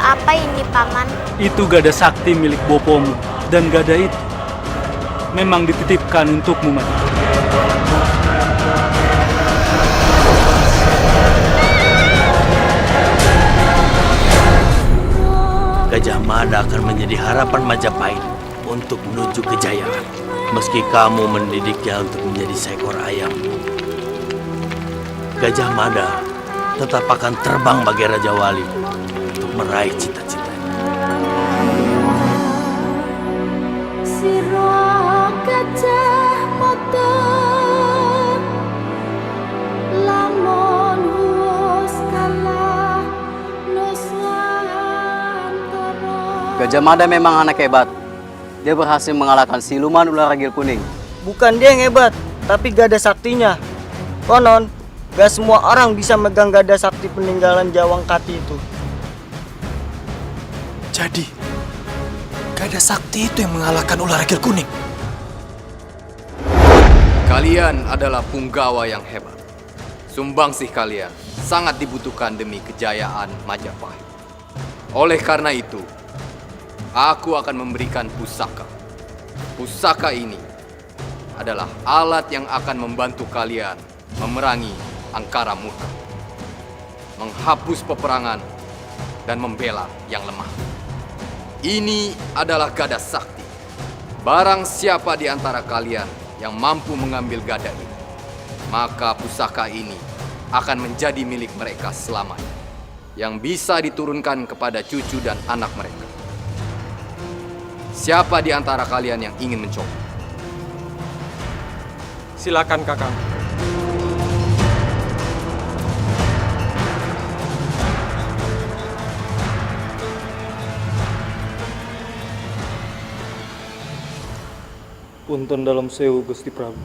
apa ini, Paman? Itu gada sakti milik bopomu. Dan gada itu memang dititipkan untukmu, Man. Gajah Mada akan menjadi harapan Majapahit untuk menuju kejayaan. Meski kamu mendidiknya untuk menjadi seekor ayam, Gajah Mada tetap akan terbang bagi Raja Wali untuk meraih cita-citanya. Siro Gajah Mada lamun huwus kalah Nuswantara. Gajah Mada memang anak hebat. Dia berhasil mengalahkan siluman ular ragil kuning. Bukan dia yang hebat, tapi gada saktinya. Konon, gak semua orang bisa megang gada sakti peninggalan Jawang Kati itu. Jadi, gada sakti itu yang mengalahkan ular ragil kuning. Kalian adalah punggawa yang hebat. Sumbangsih kalian sangat dibutuhkan demi kejayaan Majapahit. Oleh karena itu, aku akan memberikan pusaka. Pusaka ini adalah alat yang akan membantu kalian memerangi angkara murka, menghapus peperangan, dan membela yang lemah. Ini adalah gada sakti. Barang siapa di antara kalian yang mampu mengambil gada ini, maka pusaka ini akan menjadi milik mereka selamanya, yang bisa diturunkan kepada cucu dan anak mereka. Siapa di antara kalian yang ingin mencoba? Silakan, Kakang. Punten dalam sewu, Gusti Prabu.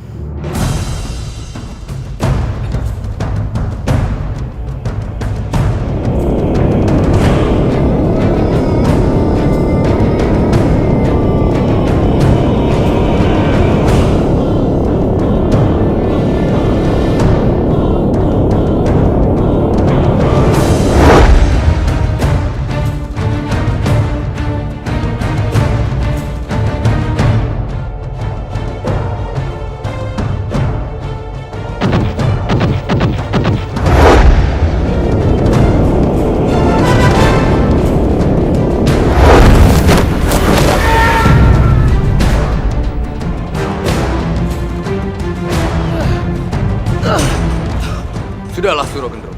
Sudahlah, Surogendro.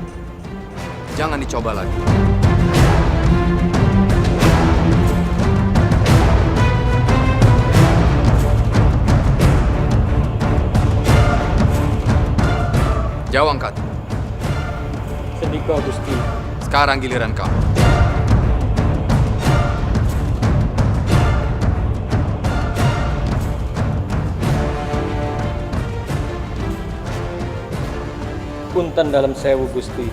Jangan dicoba lagi. Jawang Kati. Sendika, Gusti. Sekarang giliran kamu. Punten dalam sewu, Gusti.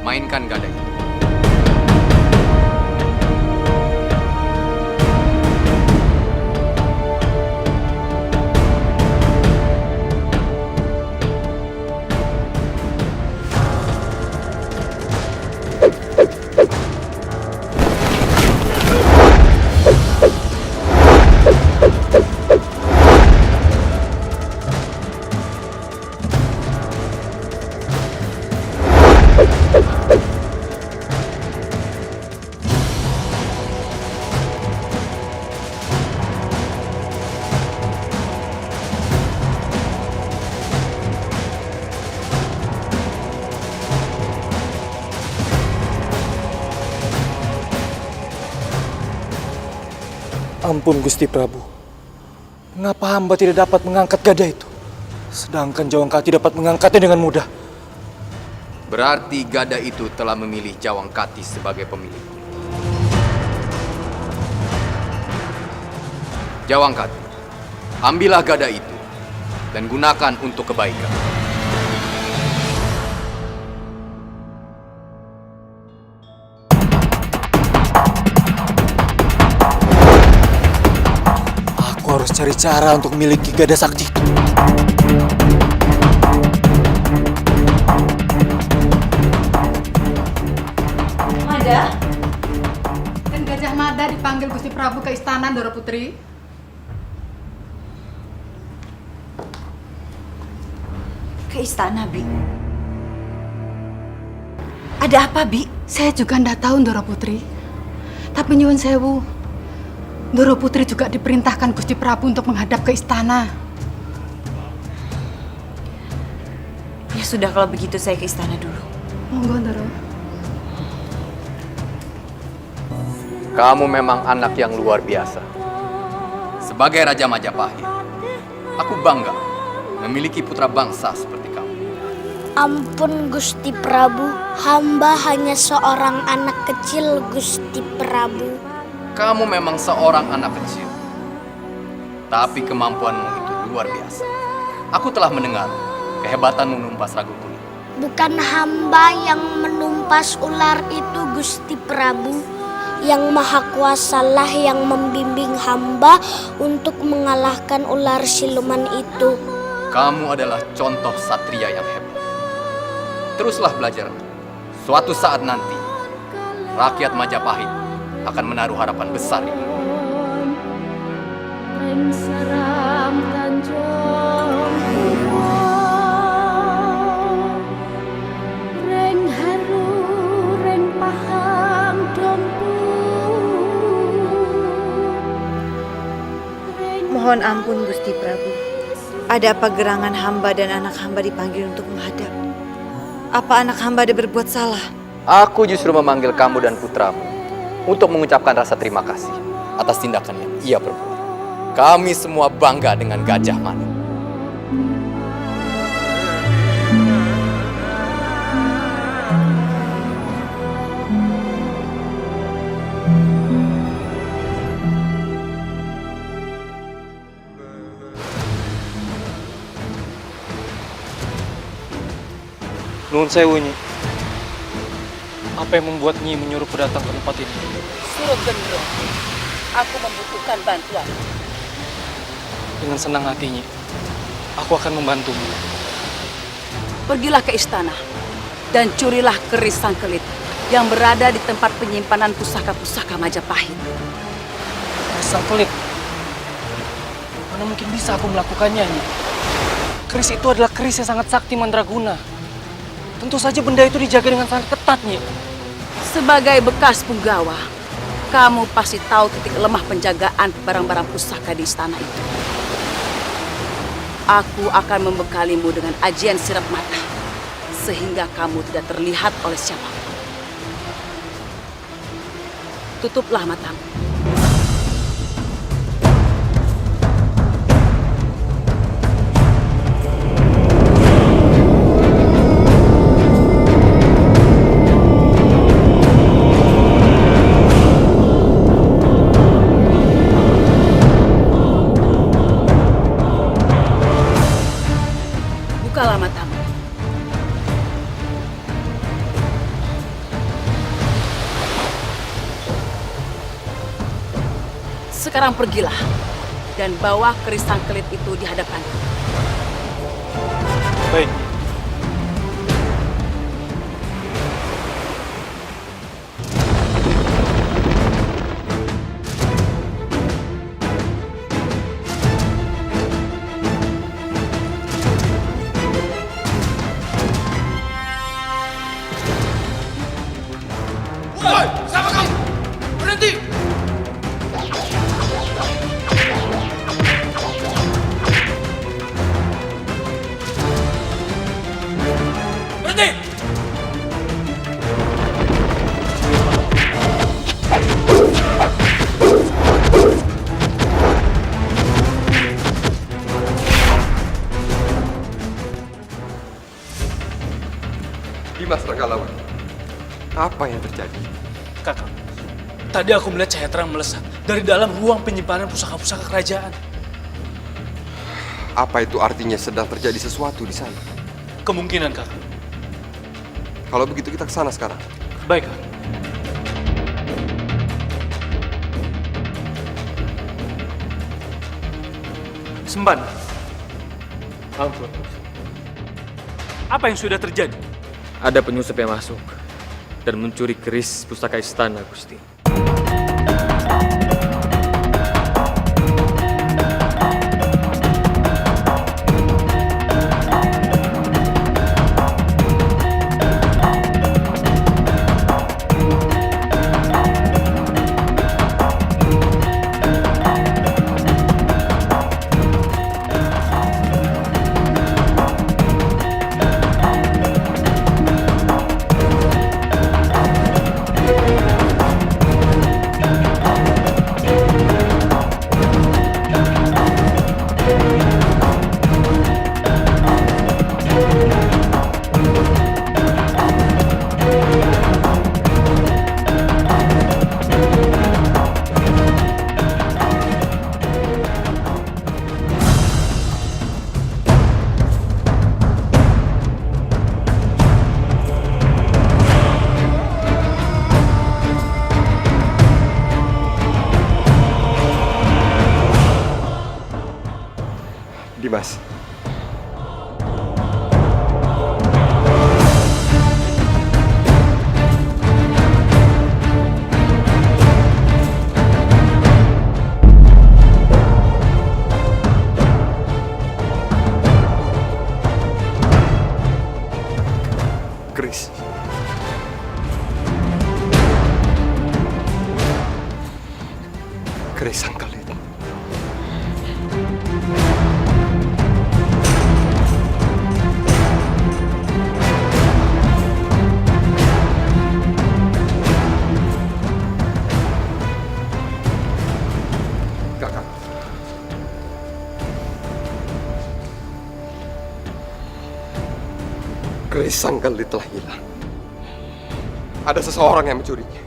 Mainkan gada itu. Ampun Gusti Prabu. Mengapa hamba tidak dapat mengangkat gada itu? Sedangkan Jawangkati dapat mengangkatnya dengan mudah. Berarti gada itu telah memilih Jawangkati sebagai pemilik. Jawangkati, ambillah gada itu dan gunakan untuk kebaikan. Aku harus cari cara untuk memiliki gada sakti itu. Mada? Dan Gajah Mada dipanggil Gusti Prabu ke istana, Doro Putri. Ke istana, Bi. Ada apa, Bi? Saya juga ndak tahu, Doro Putri. Tapi nyuwun sewu, Doro Putri juga diperintahkan Gusti Prabu untuk menghadap ke istana. Ya sudah, kalau begitu saya ke istana dulu. Monggo, Doro. Kamu memang anak yang luar biasa. Sebagai Raja Majapahit, aku bangga memiliki putra bangsa seperti kamu. Ampun Gusti Prabu, hamba hanya seorang anak kecil Gusti Prabu. Kamu memang seorang anak kecil, tapi kemampuanmu itu luar biasa. Aku telah mendengar kehebatanmu menumpas ragu kuning. Bukan hamba yang menumpas ular itu Gusti Prabu. Yang Maha Kuasalah yang membimbing hamba untuk mengalahkan ular siluman itu. Kamu adalah contoh satria yang hebat. Teruslah belajar. Suatu saat nanti, rakyat Majapahit akan menaruh harapan besar di kamu. Ring seram Tanjung Ring haru, ring pahang dompu. Mohon ampun, Gusti Prabu. Ada apa gerangan hamba dan anak hamba dipanggil untuk menghadap? Apa anak hamba ada berbuat salah? Aku justru memanggil kamu dan putramu untuk mengucapkan rasa terima kasih atas tindakan yang ia perbuat. Kami semua bangga dengan Gajah Mada. Nuhun sewu, Nyi. Apa yang membuat Nyi menyuruh pendatang ke tempat ini? Suruh Gendro, aku membutuhkan bantuan. Dengan senang hati, Nyi. Aku akan membantumu. Pergilah ke istana dan curilah keris Sangkelit yang berada di tempat penyimpanan pusaka-pusaka Majapahit. Keris Sangkelit. Mana mungkin bisa aku melakukannya, Nyi? Keris itu adalah keris yang sangat sakti mandraguna. Tentu saja benda itu dijaga dengan sangat ketat, Nyi. Sebagai bekas punggawa, kamu pasti tahu titik lemah penjagaan barang-barang pusaka di istana itu. Aku akan membekalimu dengan ajian sirap mata, sehingga kamu tidak terlihat oleh siapapun. Tutuplah matamu. Bukalah matamu. Sekarang pergilah dan bawa keris Sangkelit itu di hadapanku. Baik. Apa yang terjadi? Kakak, tadi aku melihat cahaya terang melesat dari dalam ruang penyimpanan pusaka-pusaka kerajaan. Apa itu artinya sedang terjadi sesuatu di sana? Kemungkinan, Kakak. Kalau begitu kita ke sana sekarang. Baik, Kakak. Semban. Ampun. Apa yang sudah terjadi? Ada penyusup yang masuk dan mencuri keris pusaka istana, Gusti. Dimas. Keris. Keris Sangkalit. Keris Sangkalit telah hilang. Ada seseorang yang mencurinya.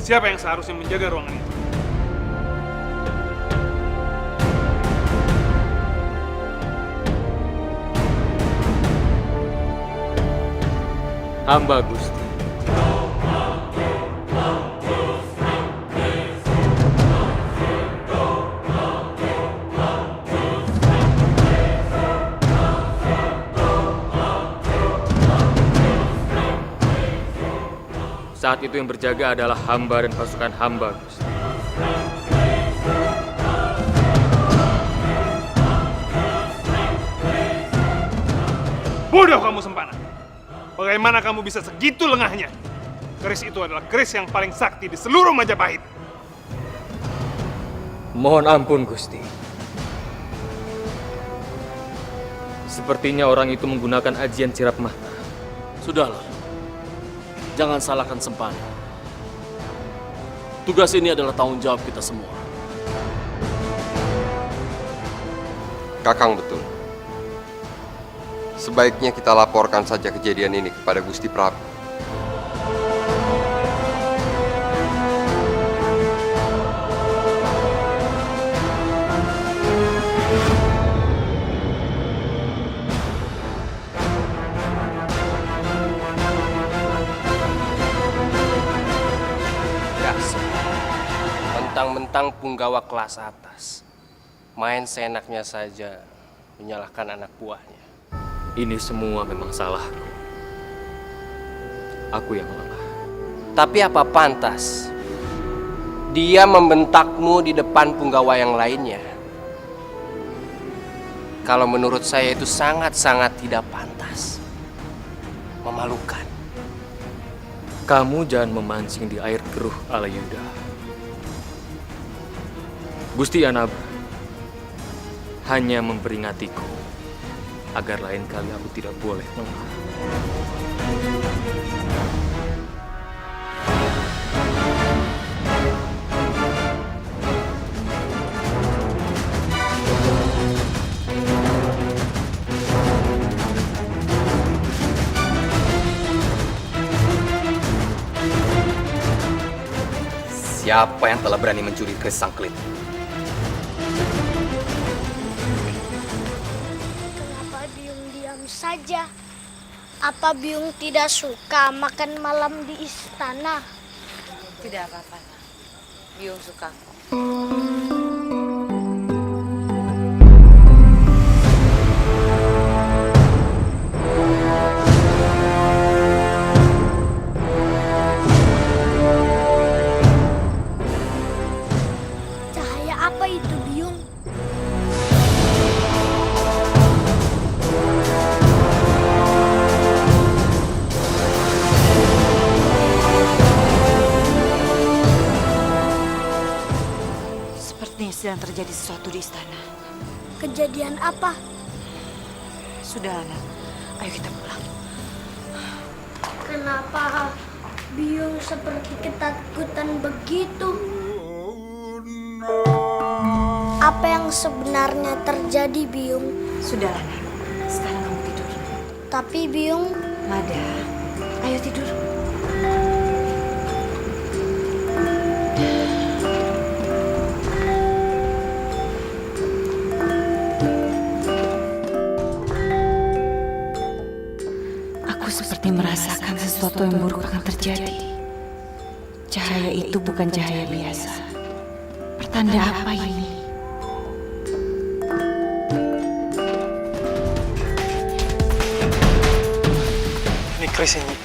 Siapa yang seharusnya menjaga ruangan itu? Hamba, Gusti. Saat itu yang berjaga adalah hamba dan pasukan hamba, Gusti. Bodoh kamu, Sempana. Bagaimana kamu bisa segitu lengahnya? Keris itu adalah keris yang paling sakti di seluruh Majapahit. Mohon ampun, Gusti. Sepertinya orang itu menggunakan ajian sirap mata. Sudahlah. Jangan salahkan Sempana. Tugas ini adalah tanggung jawab kita semua. Kakang betul. Sebaiknya kita laporkan saja kejadian ini kepada Gusti Prabu. Mentang-mentang punggawa kelas atas, main seenaknya saja menyalahkan anak buahnya. Ini semua memang salahku. Aku yang lemah. Tapi apa pantas dia membentakmu di depan punggawa yang lainnya? Kalau menurut saya itu sangat-sangat tidak pantas. Memalukan. Kamu jangan memancing di air keruh ala Yuda. Gusti Anabra hanya memperingatiku agar lain kali aku tidak boleh mengalah. Siapa yang telah berani mencuri keris Sangklit? Kenapa Biung diam saja? Apa Biung tidak suka makan malam di istana? Tidak apa-apa. Biung suka. Cahaya apa itu, Biung? Sepertinya sedang terjadi sesuatu di istana. Kejadian apa? Sudah, anak. Ayo kita pulang. Kenapa Biung seperti ketakutan begitu? Apa yang sebenarnya terjadi, Biung? Sudah, anak. Sekarang kamu tidur. Tapi Biung... Mada, ayo tidur. Aku seperti merasakan sesuatu yang buruk akan terjadi. Cahaya itu bukan cahaya biasa. Pertanda apa ini? Ini keris ini.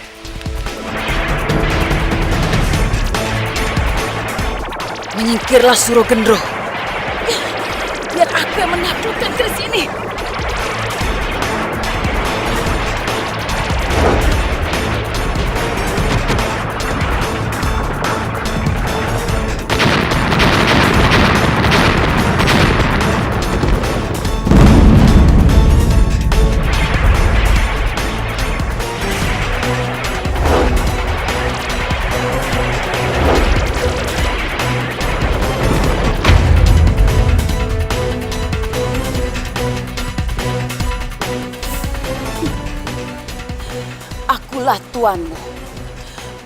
Menyingkirlah Surogendro. Biar aku yang menaklukkan keris ini. Akulah tuanmu.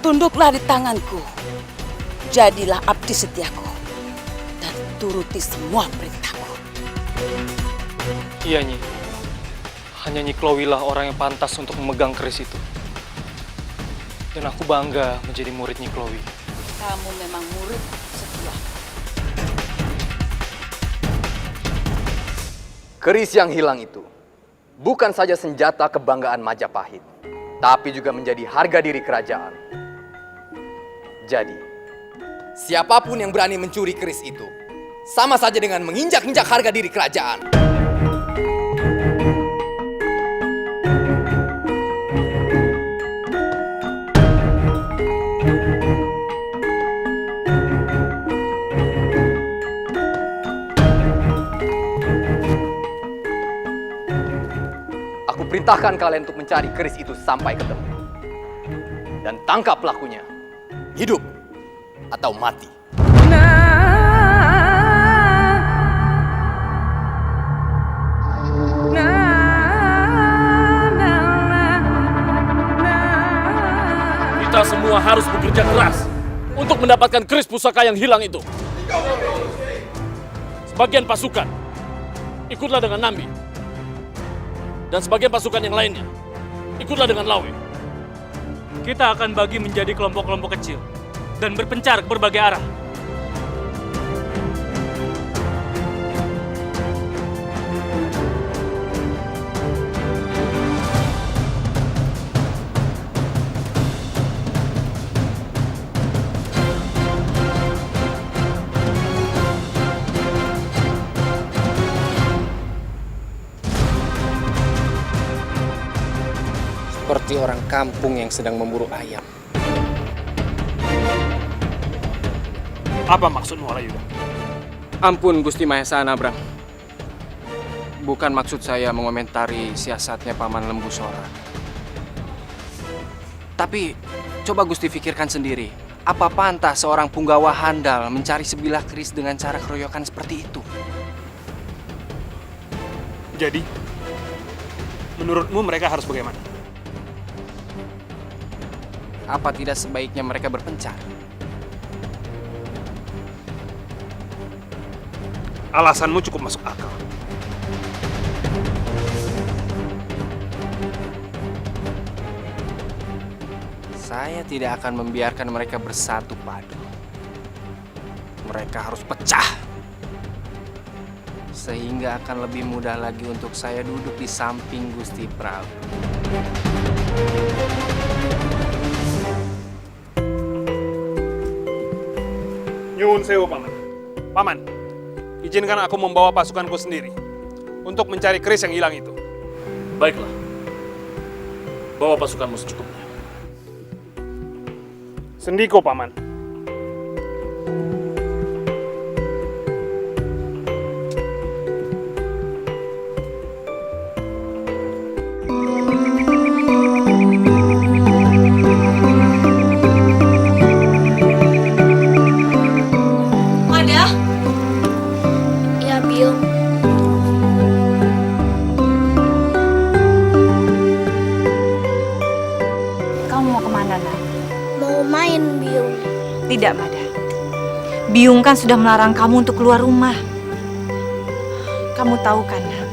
Tunduklah di tanganku. Jadilah abdi setiaku. Dan turuti semua perintahku. Iya, Nyi. Hanya Nyi Chloe lah orang yang pantas untuk memegang keris itu. Dan aku bangga menjadi murid Nyi Chloe. Kamu memang murid setia. Keris yang hilang itu bukan saja senjata kebanggaan Majapahit, tapi juga menjadi harga diri kerajaan. Jadi, siapapun yang berani mencuri keris itu, sama saja dengan menginjak-injak harga diri kerajaan. Aku perintahkan kalian untuk mencari keris itu sampai ketemu. Dan tangkap pelakunya. Hidup atau mati. Kita semua harus bekerja keras untuk mendapatkan keris pusaka yang hilang itu. Sebagian pasukan ikutlah dengan Nambi. Dan sebagian pasukan yang lainnya ikutlah dengan Lawe. Kita akan bagi menjadi kelompok-kelompok kecil dan berpencar ke berbagai arah. Seperti orang kampung yang sedang memburu ayam. Apa maksudmu, Walayuda? Ampun, Gusti Mahesa Nabrang. Bukan maksud saya mengomentari siasatnya Paman Lembu Sora. Tapi, coba Gusti pikirkan sendiri. Apa pantas seorang punggawa handal mencari sebilah keris dengan cara keroyokan seperti itu? Jadi, menurutmu mereka harus bagaimana? Apa tidak sebaiknya mereka berpencar? Alasanmu cukup masuk akal. Saya tidak akan membiarkan mereka bersatu padu. Mereka harus pecah. Sehingga akan lebih mudah lagi untuk saya duduk di samping Gusti Prabu. Nyuwun sewu, Paman. Paman, izinkan aku membawa pasukanku sendiri untuk mencari keris yang hilang itu. Baiklah. Bawa pasukanmu secukupnya. Sendiko, Paman. Mada? Ya, Biung. Kamu mau kemana, Nak? Mau main, Biung. Tidak, Mada. Biung kan sudah melarang kamu untuk keluar rumah. Kamu tahu kan, Nak?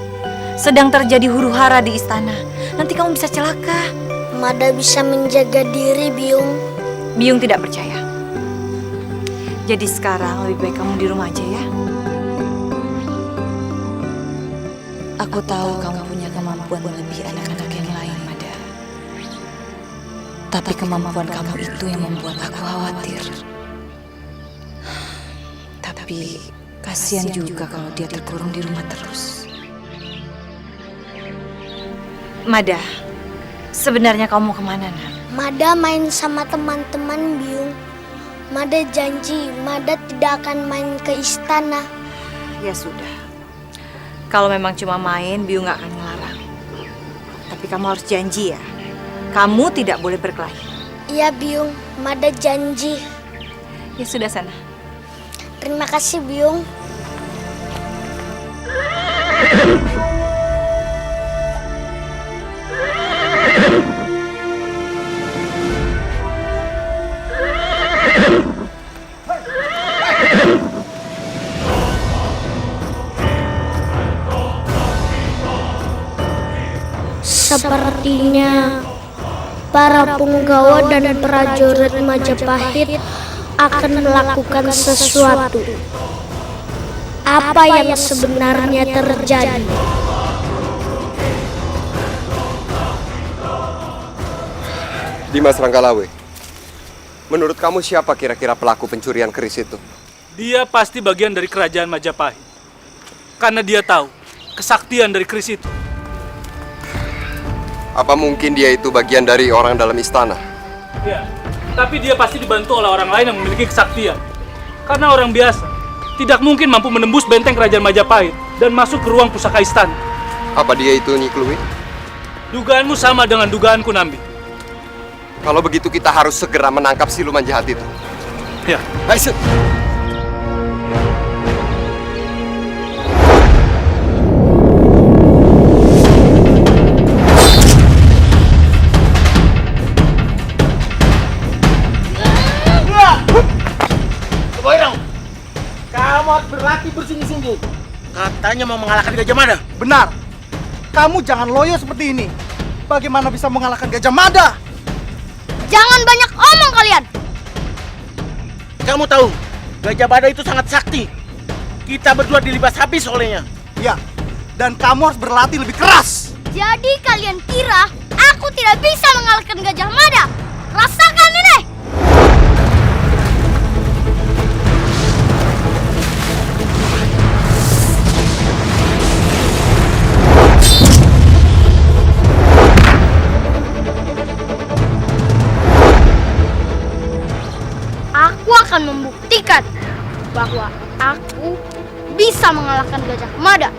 Sedang terjadi huru-hara di istana. Nanti kamu bisa celaka. Mada bisa menjaga diri, Biung. Biung tidak percaya. Jadi sekarang lebih baik kamu di rumah aja ya. Aku tahu kamu punya kemampuan melebihi anak-anak yang lain, Mada. Tapi kemampuan kamu itu yang membuat aku khawatir. Tapi kasihan juga kalau dia terkurung di rumah terus. Mada, sebenarnya kamu mau kemana, Nak? Mada main sama teman-teman, Biung. Mada janji, Mada tidak akan main ke istana. Ya sudah. Kalau memang cuma main, Biung gak akan ngelarang. Tapi kamu harus janji ya. Kamu tidak boleh berkelahi. Iya, Biung. Mada janji. Ya sudah sana. Terima kasih, Biung. Sepertinya para punggawa dan prajurit Majapahit akan melakukan sesuatu. Apa yang sebenarnya terjadi? Dimas Ranggalawe, menurut kamu siapa kira-kira pelaku pencurian keris itu? Dia pasti bagian dari kerajaan Majapahit. Karena dia tahu kesaktian dari keris itu. Apa mungkin dia itu bagian dari orang dalam istana? Ya, tapi dia pasti dibantu oleh orang lain yang memiliki kesaktian. Karena orang biasa tidak mungkin mampu menembus benteng kerajaan Majapahit dan masuk ke ruang pusaka istana. Apa dia itu Nyi Kluwi? Dugaanmu sama dengan dugaanku, Nambi. Kalau begitu kita harus segera menangkap siluman jahat itu. Ya. Ayo. Kamu harus berlatih bersungguh-sungguh. Katanya mau mengalahkan Gajah Mada. Benar. Kamu jangan loyo seperti ini. Bagaimana bisa mengalahkan Gajah Mada? Jangan banyak omong kalian. Kamu tahu, Gajah Mada itu sangat sakti. Kita berdua dilibas habis olehnya. Ya, dan kamu harus berlatih lebih keras. Jadi kalian kira aku tidak bisa mengalahkan Gajah Mada? Rasakan ini! Aku akan membuktikan bahwa aku bisa mengalahkan Gajah Mada.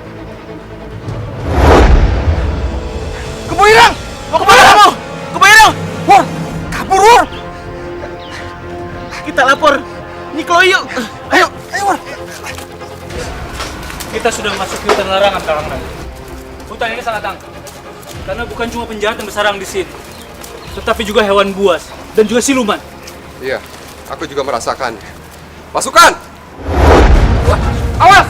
Keboirang! Mau kemana kamu? Keboirang! Wur! Kabur, Wur! Kita lapor Nyi Kluwi yuk. Ayo, Wur! Kita sudah masuk hutan larangan, Kakang Nambi. Hutan ini sangat angker. Karena bukan cuma penjahat yang bersarang di sini, tetapi juga hewan buas dan juga siluman. Iya, aku juga merasakannya. Pasukan! Awas!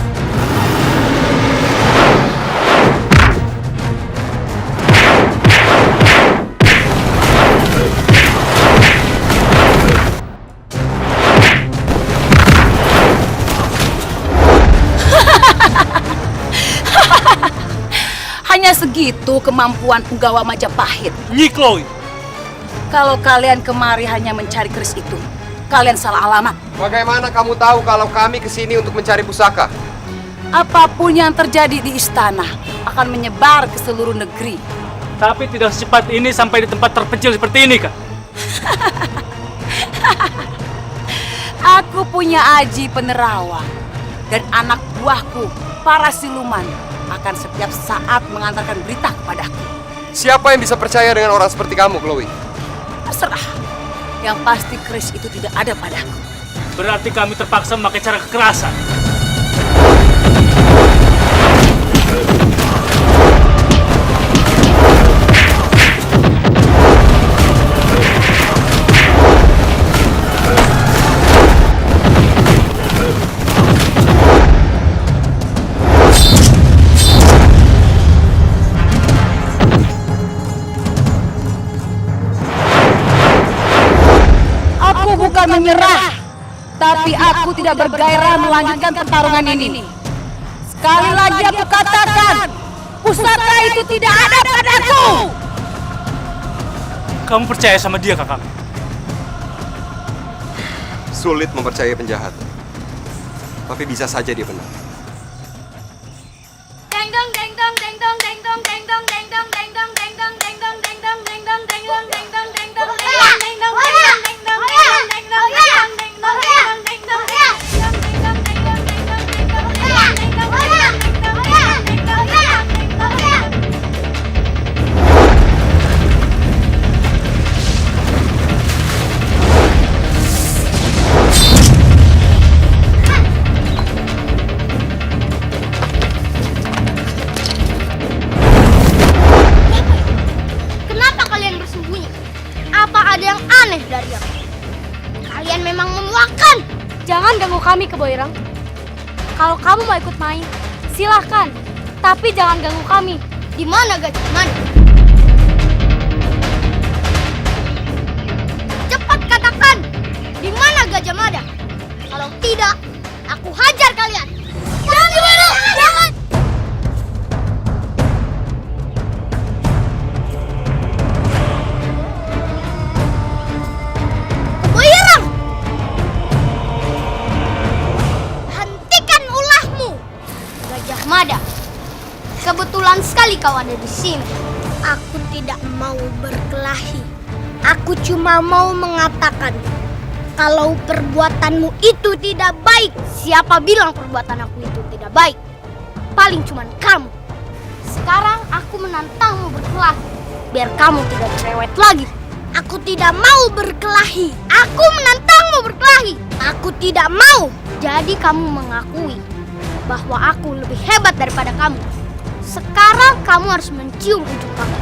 Hanya segitu kemampuan penggawa Majapahit. Nyi Chloe. Kalau kalian kemari hanya mencari keris itu, kalian salah alamat. Bagaimana kamu tahu kalau kami kesini untuk mencari pusaka? Apapun yang terjadi di istana akan menyebar ke seluruh negeri. Tapi tidak secepat ini sampai di tempat terpencil seperti ini, Kak. Aku punya aji penerawang. Dan anak buahku, para siluman, akan setiap saat mengantarkan berita kepadaku. Siapa yang bisa percaya dengan orang seperti kamu, Chloe? Terserah. Yang pasti keris itu tidak ada padaku. Berarti kami terpaksa memakai cara kekerasan. Aku bukan menyerah, tapi aku tidak bergairah melanjutkan pertarungan ini. Sekali lagi aku katakan, pusaka itu tidak ada padaku. Kamu percaya sama dia, Kakak? Sulit mempercayai penjahat. Tapi bisa saja dia benar. Kenapa kalian bersembunyi? Apa ada yang aneh dari aku? Kalian memang memuakkan. Jangan ganggu kami, Keboirang. Kalau kamu mau ikut main, silahkan. Tapi jangan ganggu kami. Di mana Gajah Mada? Cepat katakan, di mana Gajah Mada? Kalau tidak, aku hajar kalian. Jangan dibunuh! Jangan! Keboirang! Hentikan ulahmu, Gajah Mada. Kebetulan sekali kau ada di sini. Aku tidak mau berkelahi. Aku cuma mau mengatakan, kalau perbuatanmu itu tidak baik. Siapa bilang perbuatan aku itu tidak baik? Paling cuma kamu. Sekarang aku menantangmu berkelahi, biar kamu tidak cerewet lagi. Aku tidak mau berkelahi. Aku menantangmu berkelahi. Aku tidak mau. Jadi kamu mengakui bahwa aku lebih hebat daripada kamu. Sekarang kamu harus mencium ujung kaki.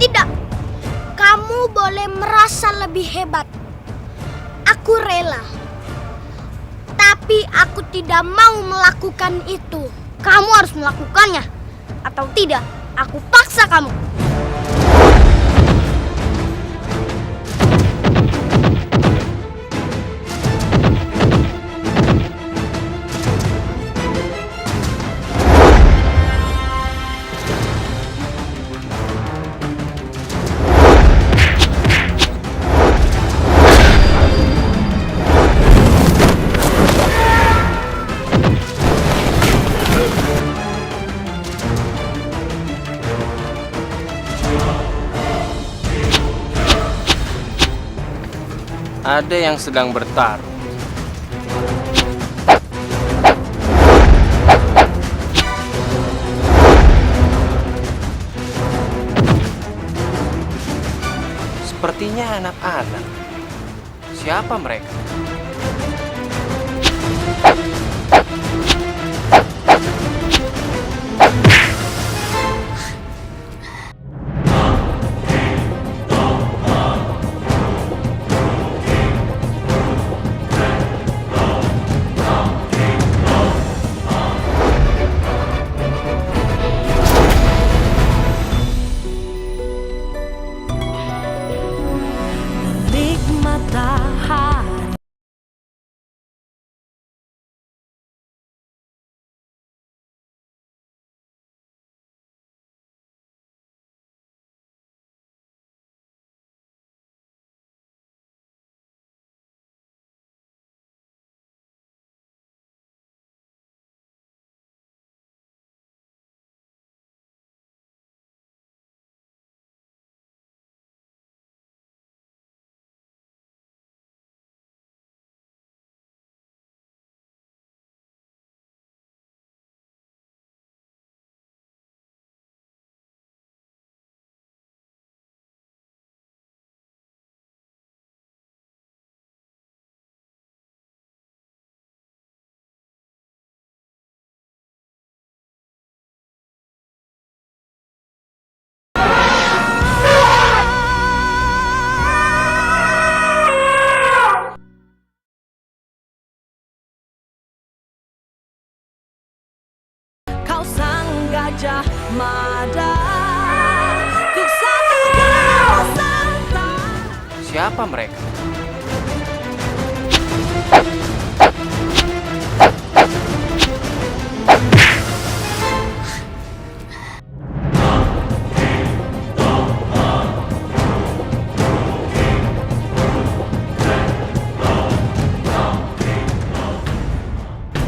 Tidak. Kamu boleh merasa lebih hebat. Aku rela. Tapi aku tidak mau melakukan itu. Kamu harus melakukannya. Atau tidak, aku paksa kamu. Ada yang sedang bertarung. Sepertinya anak-anak. Siapa mereka? Matahari Gajah Mada. Untuk satu kawasan. Siapa mereka?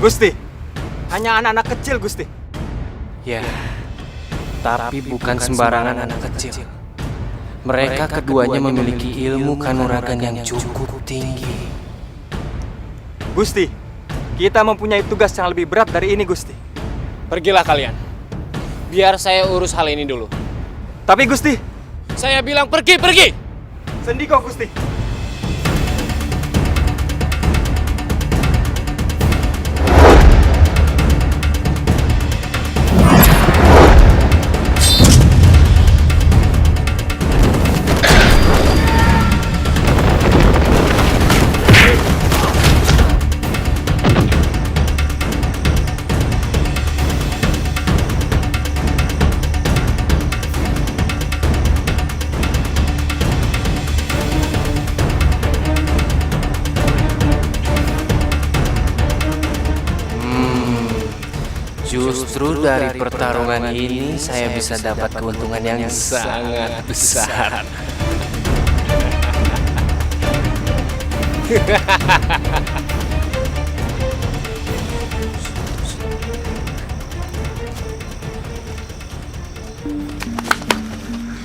Gusti, hanya anak-anak kecil, Gusti. Ya, tapi bukan sembarangan anak kecil. Mereka keduanya memiliki ilmu kanuragan yang cukup tinggi. Gusti, kita mempunyai tugas yang lebih berat dari ini, Gusti. Pergilah kalian. Biar saya urus hal ini dulu. Tapi Gusti, saya bilang pergi. Sendiko, Gusti. Justru dari pertarungan ini saya bisa dapat keuntungan yang sangat besar.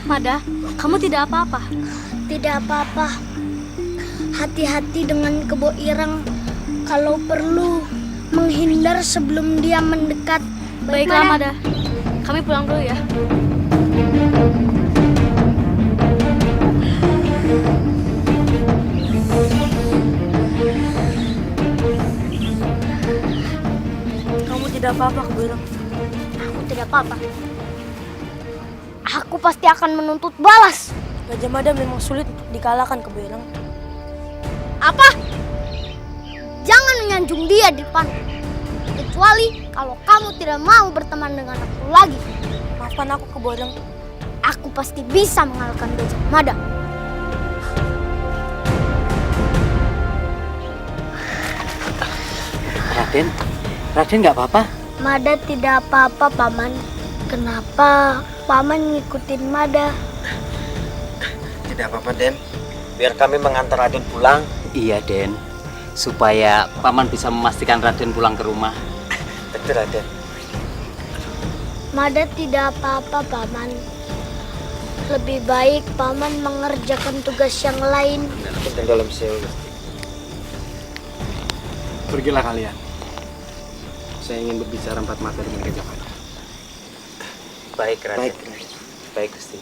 Mada, kamu tidak apa-apa? Tidak apa-apa. Hati-hati dengan Kebo Ireng. Kalau perlu, menghindar sebelum dia mendekat. Baiklah, Mada. Kami pulang dulu ya. Kamu tidak apa-apa, Kebo Ireng. Aku tidak apa-apa. Aku pasti akan menuntut balas. Gajah Mada memang sulit dikalahkan, Kebo Ireng. Apa? Jangan menyanjung dia di depan. Kecuali kalau kamu tidak mau berteman dengan aku lagi. Maafkan aku, Kebo Ireng. Aku pasti bisa mengalahkan Gajah Mada. Raden nggak apa-apa? Mada tidak apa-apa, Paman. Kenapa Paman ngikutin Mada? Tidak apa-apa, Den. Biar kami mengantar Raden pulang. Iya, Den. Supaya Paman bisa memastikan Raden pulang ke rumah. Betul, Raden. Mada tidak apa-apa, Paman. Lebih baik Paman mengerjakan tugas yang lain. Kita dalam sewa. Pergilah kalian. Saya ingin berbicara empat mata dengan Gajah Mada. Baik, Raden. Baik, Gusti.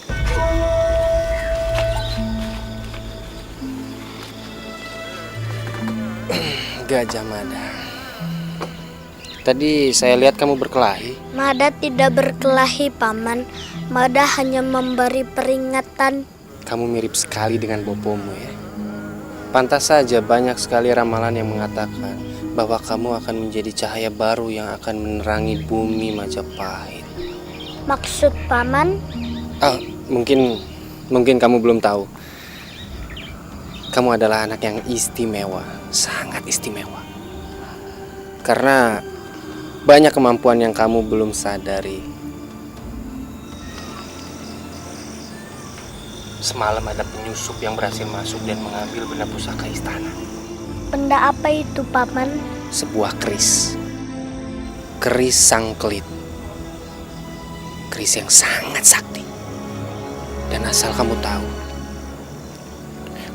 Gajah Mada. Tadi saya lihat kamu berkelahi. Mada tidak berkelahi, Paman. Mada hanya memberi peringatan. Kamu mirip sekali dengan bopomu ya. Pantas saja banyak sekali ramalan yang mengatakan bahwa kamu akan menjadi cahaya baru yang akan menerangi bumi Majapahit. Maksud Paman? Mungkin kamu belum tahu. Kamu adalah anak yang istimewa, sangat istimewa. Karena banyak kemampuan yang kamu belum sadari. Semalam ada penyusup yang berhasil masuk dan mengambil benda pusaka istana. Benda apa itu, Paman? Sebuah keris. Keris Sangkelit. Keris yang sangat sakti. Dan asal kamu tahu,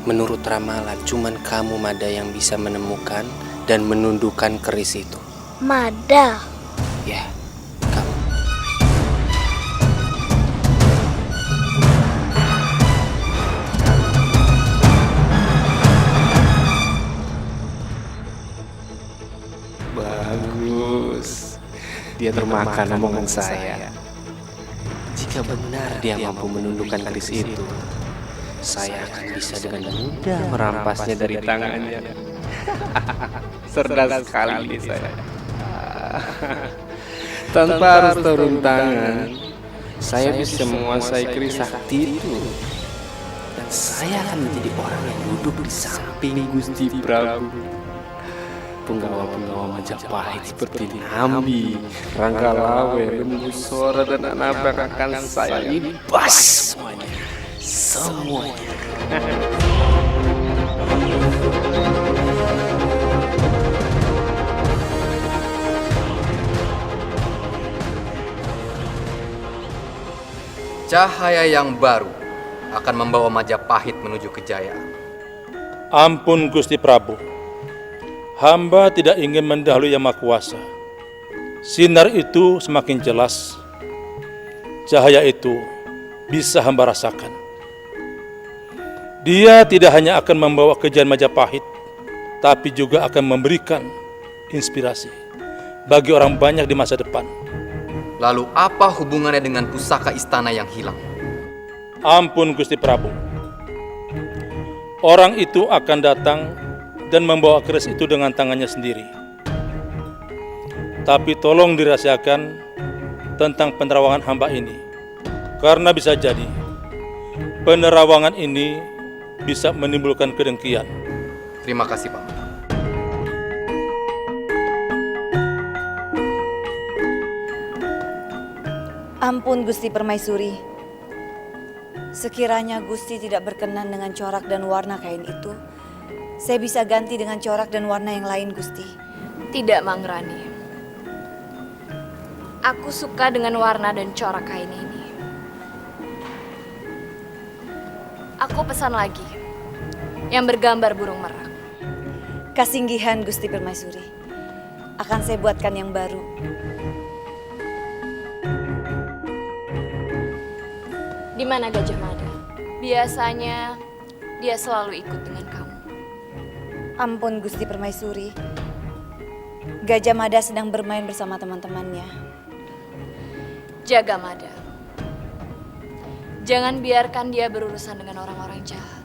menurut ramalan cuman kamu Mada yang bisa menemukan dan menundukkan keris itu. Mada? Ya. Bagus. Dia termakan omongan saya. Jika benar dia mampu menundukkan keris itu, saya akan bisa dengan mudah merampasnya dari tangannya. Cerdas sekali saya. Tanpa harus turun tangan, saya bisa menguasai keris sakti itu. Dan saya akan menjadi orang yang duduk di samping Gusti Prabu. Penggawa-penggawa Majapahit seperti Nambi, Ranggalawe, Lembusora, dan Anabak akan saya libas semuanya. Semuanya. Cahaya yang baru akan membawa Majapahit menuju kejayaan. Ampun Gusti Prabu. Hamba tidak ingin mendahului Yang Maha Kuasa. Sinar itu semakin jelas. Cahaya itu bisa hamba rasakan. Dia tidak hanya akan membawa kejayaan Majapahit, tapi juga akan memberikan inspirasi bagi orang banyak di masa depan. Lalu apa hubungannya dengan pusaka istana yang hilang? Ampun Gusti Prabu. Orang itu akan datang dan membawa keris itu dengan tangannya sendiri. Tapi tolong dirahasiakan tentang penerawangan hamba ini. Karena bisa jadi penerawangan ini bisa menimbulkan kedengkian. Terima kasih, Pak. Ampun Gusti Permaisuri. Sekiranya Gusti tidak berkenan dengan corak dan warna kain itu, saya bisa ganti dengan corak dan warna yang lain, Gusti. Tidak, Mangrani. Aku suka dengan warna dan corak kain ini. Aku pesan lagi, yang bergambar burung merak. Kasinggihan Gusti Permaisuri. Akan saya buatkan yang baru. Di mana Gajah Mada? Biasanya dia selalu ikut dengan kamu. Ampun Gusti Permaisuri. Gajah Mada sedang bermain bersama teman-temannya. Jaga Mada. Jangan biarkan dia berurusan dengan orang-orang jahat.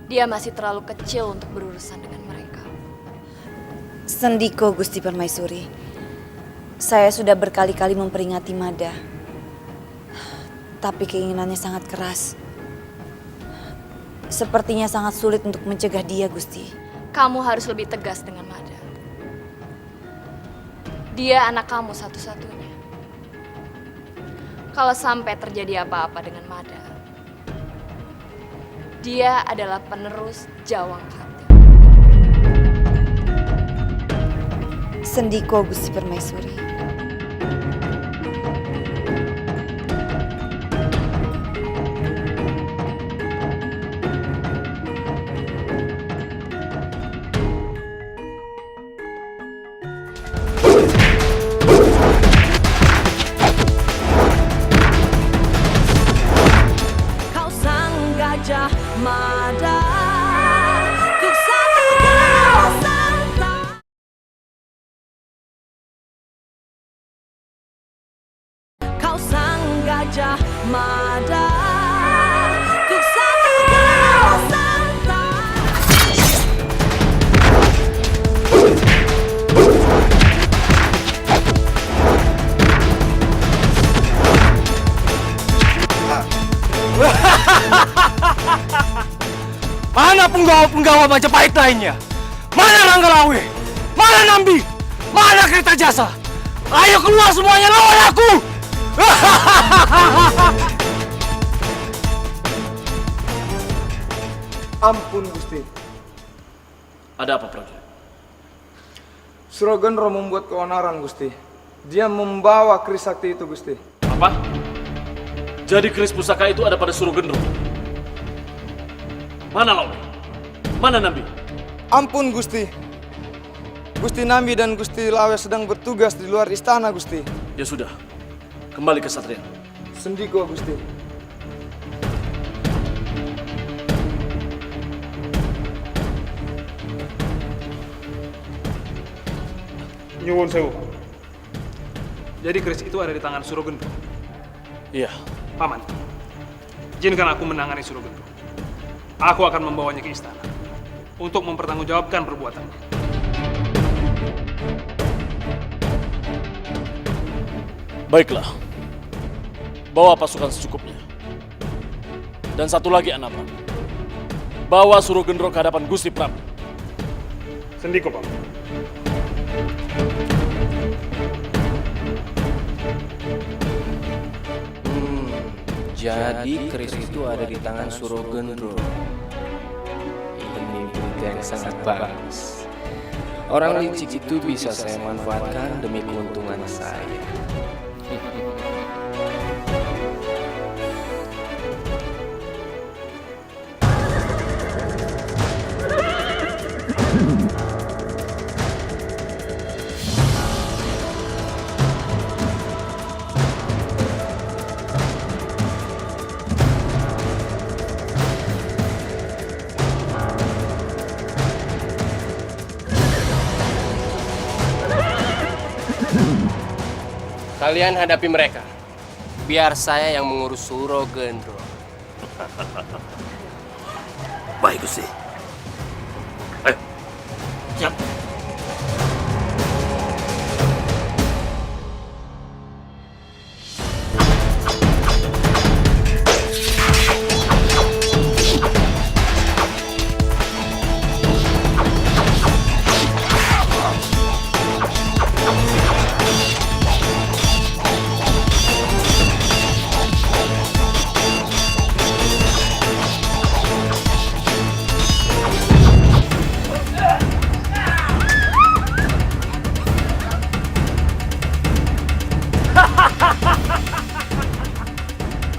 Dia masih terlalu kecil untuk berurusan dengan mereka. Sendiko Gusti Permaisuri. Saya sudah berkali-kali memperingati Mada. Tapi keinginannya sangat keras. Sepertinya sangat sulit untuk mencegah dia, Gusti. Kamu harus lebih tegas dengan Mada. Dia anak kamu satu-satunya. Kalau sampai terjadi apa-apa dengan Mada, dia adalah penerus Jawang Hati. Sendiko Gusti Permaisuri. Mana penggawa-penggawa Majapahit lainnya? Mana Ranggalawe? Mana Nambi? Mana Kertajasa? Ayo keluar semuanya, lawan aku! Ampun Gusti. Ada apa, prajurit? Surogendro membuat keonaran Gusti. Dia membawa keris sakti itu Gusti. Apa? Jadi keris pusaka itu ada pada Surogendro? Mana Lawe? Mana Nambi? Ampun Gusti. Gusti Nambi dan Gusti Lawe sedang bertugas di luar istana Gusti. Ya sudah, kembali ke Satria. Sendiko Gusti. Nyuwun sewu. Jadi keris itu ada di tangan Surogendro? Iya. Paman, izinkan aku menangani Surogendro. Aku akan membawanya ke istana untuk mempertanggungjawabkan perbuatannya. Baiklah. Bawa pasukan secukupnya. Dan satu lagi anak Prabu. Bawa Surogendro ke hadapan Gusti Prabu. Sendiko, Paman. Jadi keris itu ada di tangan Surogendro. Ini berita yang sangat bagus. Orang licik itu bisa saya manfaatkan demi keuntungan saya. Kalian hadapi mereka. Biar saya yang mengurus Surogendro. Baik, Gusti. Ayo. Siap.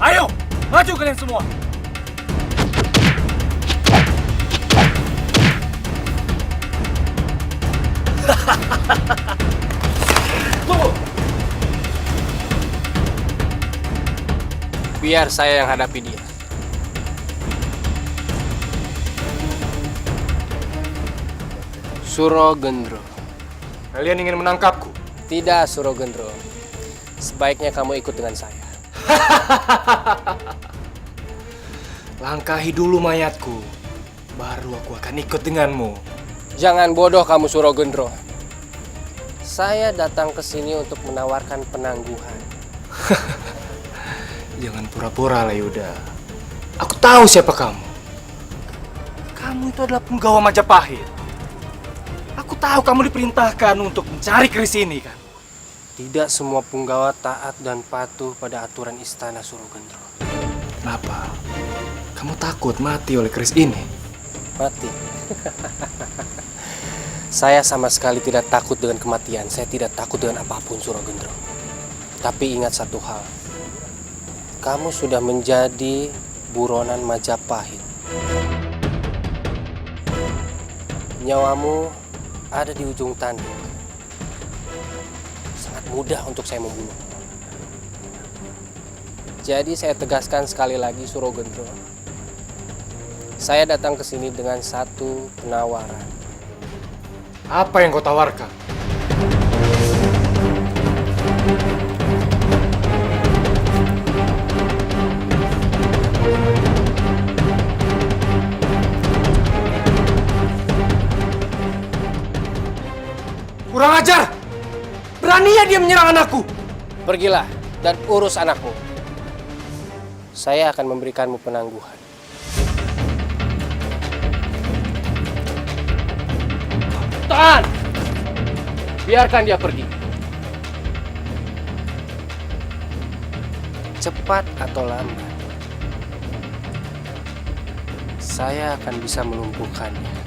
Ayo, maju kalian semua. Tunggu. Biar saya yang hadapi dia. Surogendro. Kalian ingin menangkapku? Tidak, Surogendro. Sebaiknya kamu ikut dengan saya. Langkahi dulu mayatku, baru aku akan ikut denganmu. Jangan bodoh kamu, Surogendro. Saya datang ke sini untuk menawarkan penangguhan. Jangan pura-pura, Layuda. Aku tahu siapa kamu. Kamu itu adalah penggawa Majapahit. Aku tahu kamu diperintahkan untuk mencari keris ini, kan? Tidak semua punggawa taat dan patuh pada aturan istana Surogendro. Kenapa? Kamu takut mati oleh keris ini? Mati? Saya sama sekali tidak takut dengan kematian. Saya tidak takut dengan apapun, Surogendro. Tapi ingat satu hal. Kamu sudah menjadi buronan Majapahit. Nyawamu ada di ujung tanduk. Sangat mudah untuk saya membunuh. Jadi saya tegaskan sekali lagi, Surogendro. Saya datang ke sini dengan satu penawaran. Apa yang kau tawarkan? Kurang ajar! Beraninya dia menyerang anakku! Pergilah dan urus anakmu. Saya akan memberikanmu penangguhan. Tahan! Biarkan dia pergi. Cepat atau lambat, saya akan bisa melumpuhkannya.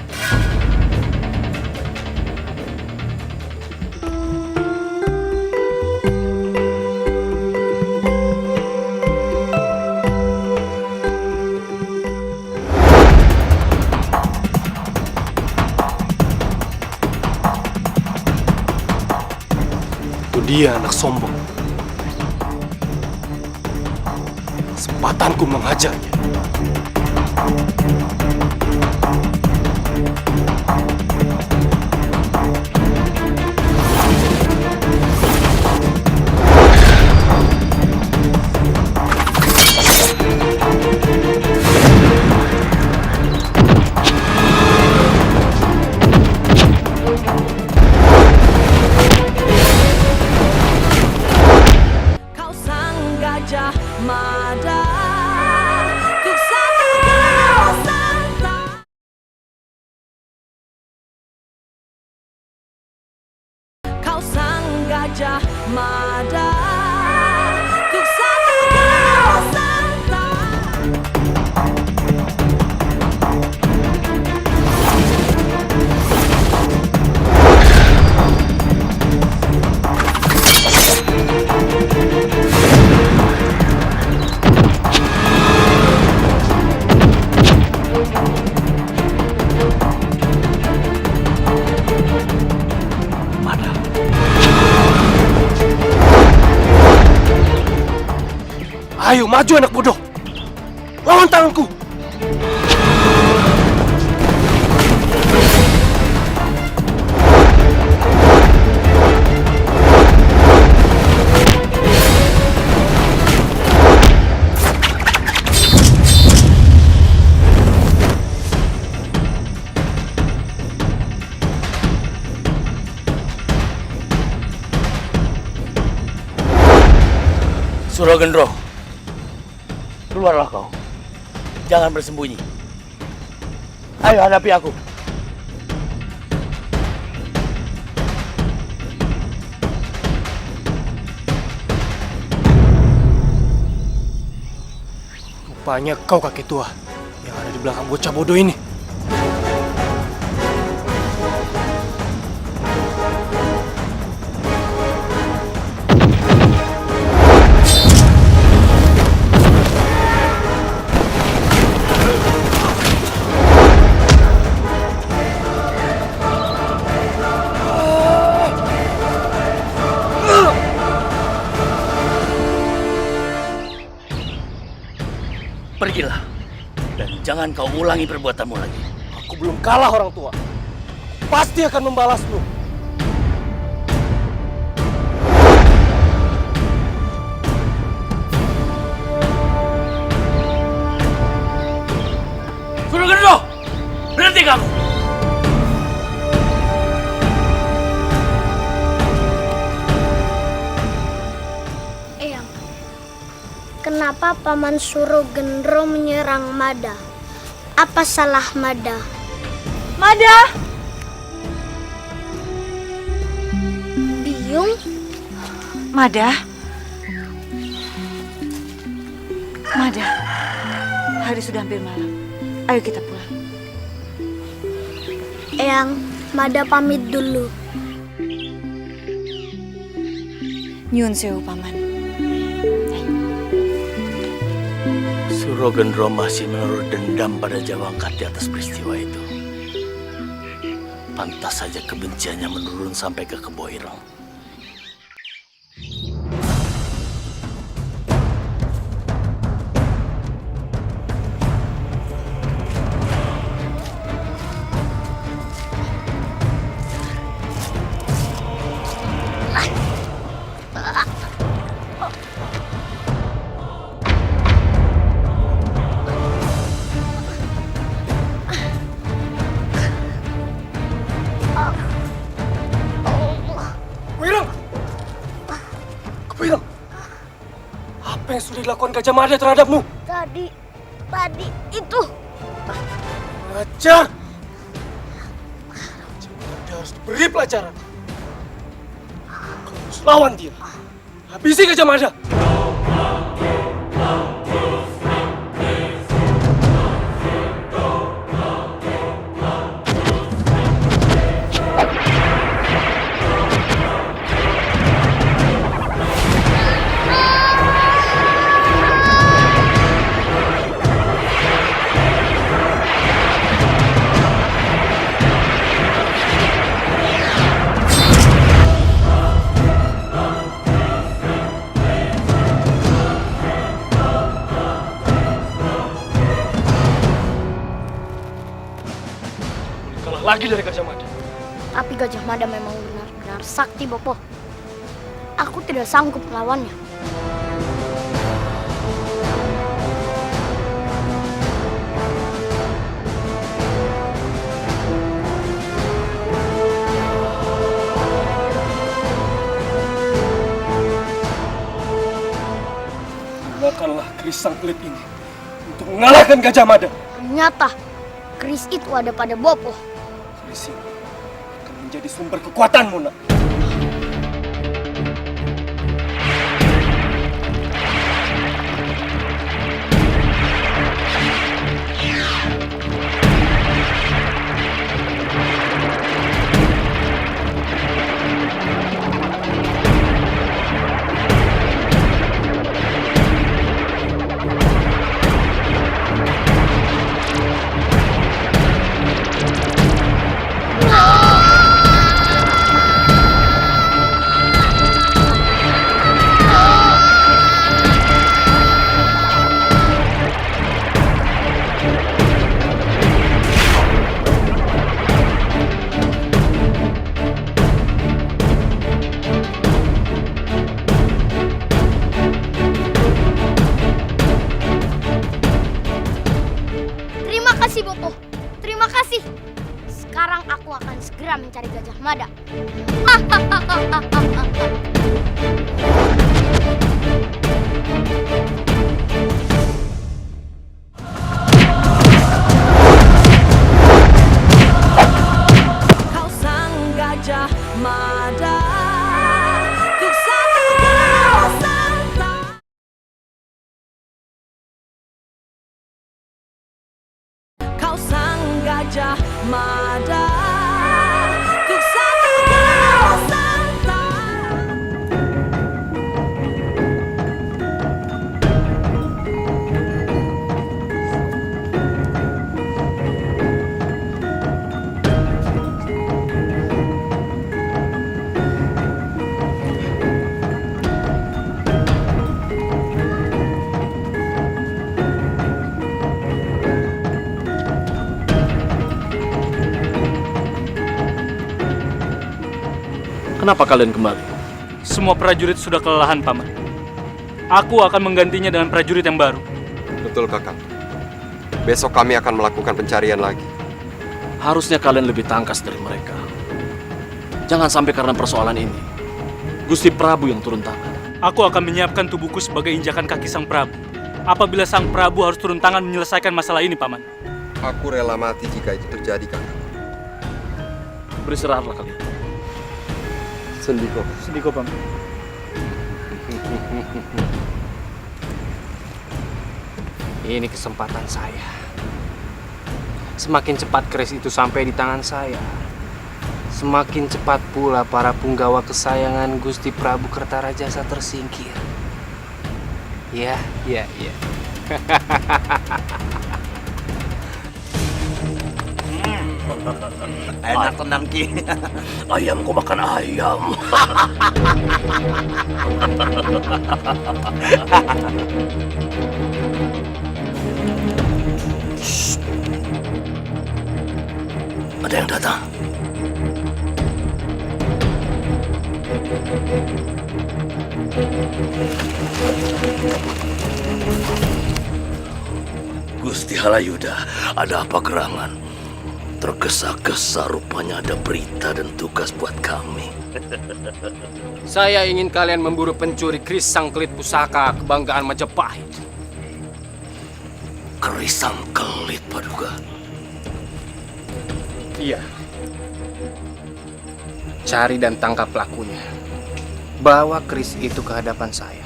Dia anak sombong. Kesempatanku menghajarnya. Gajah Mada, untuk satu Nusantara. Kau sang Gajah Mada, untuk satu Nusantara. Ayo maju anak bodoh, lawan tanganku. Suragendro, keluarlah kau. Jangan bersembunyi. Ayo hadapi aku. Rupanya kau kakek tua yang ada di belakang bocah bodoh ini. Pergilah, dan jangan kau ulangi perbuatanmu lagi. Aku belum kalah orang tua. Pasti akan membalasmu. Suragendro, berhenti kamu. Kenapa Paman Suragendro menyerang Mada? Apa salah Mada? Mada! Biyung? Mada? Mada, hari sudah hampir malam. Ayo kita pulang. Eyang, Mada pamit dulu. Nyun sewu, Paman. Suragendro masih menaruh dendam pada Jawangkat di atas peristiwa itu. Pantas saja kebenciannya menurun sampai ke Kebo Ireng. Apa yang sudah dilakukan Gajah Mada terhadapmu? Tadi itu. Ajar! Dia harus diberi pelajaran. Kau harus lawan dia. Habisi Gajah Mada. Lagi dari Gajah Mada. Tapi Gajah Mada memang benar-benar sakti, Bopo. Aku tidak sanggup melawannya. Gunakanlah keris sang kelit ini untuk mengalahkan Gajah Mada. Ternyata keris itu ada pada Bopo. Keris ini akan menjadi sumber kekuatanmu, nak. Terima kasih, Bopo. Terima kasih. Sekarang aku akan segera mencari Gajah Mada. Kau sang Gajah Mada, untuk satu Nusantara. Kau sang Gajah Mada, untuk satu Nusantara. Kenapa kalian kembali? Semua prajurit sudah kelelahan, Paman. Aku akan menggantinya dengan prajurit yang baru. Betul, Kakak. Besok kami akan melakukan pencarian lagi. Harusnya kalian lebih tangkas dari mereka. Jangan sampai karena persoalan ini, Gusti Prabu yang turun tangan. Aku akan menyiapkan tubuhku sebagai injakan kaki Sang Prabu. Apabila Sang Prabu harus turun tangan menyelesaikan masalah ini, Paman. Aku rela mati jika itu terjadi, Kakak. Beristirahatlah kalian. Sendiko. Sendiko, Paman. Ini kesempatan saya. Semakin cepat keris itu sampai di tangan saya, semakin cepat pula para punggawa kesayangan Gusti Prabu Kertarajasa tersingkir. Ya. Enak tenang, Ki. Ayamku makan ayam. Shh. Ada yang datang. Gusti Halayuda, ada apa gerangan? Tergesa-gesa rupanya ada berita dan tugas buat kami. Saya ingin kalian memburu pencuri keris sang kelit pusaka kebanggaan Majapahit. Keris sang kelit, Paduka? Iya. Cari dan tangkap pelakunya. Bawa keris itu ke hadapan saya.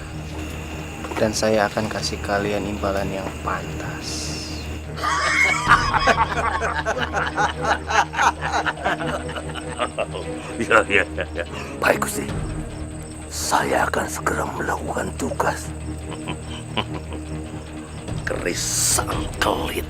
Dan saya akan kasih kalian imbalan yang pantas. Ya. Baik, Gusti. Saya akan segera melakukan tugas. Keris sang kelit.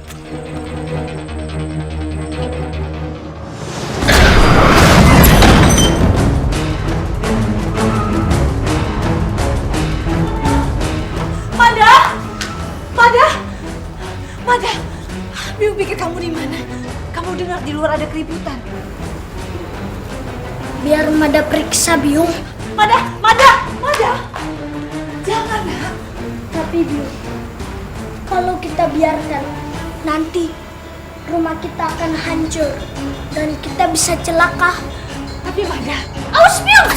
Mada, Biung pikir kamu di mana? Kamu dengar di luar ada keributan. Biar Mada periksa, Biung. Mada! Jangan, nak. Tapi Biung, kalau kita biarkan, nanti rumah kita akan hancur dan kita bisa celaka. Tapi Mada, awas, Biung!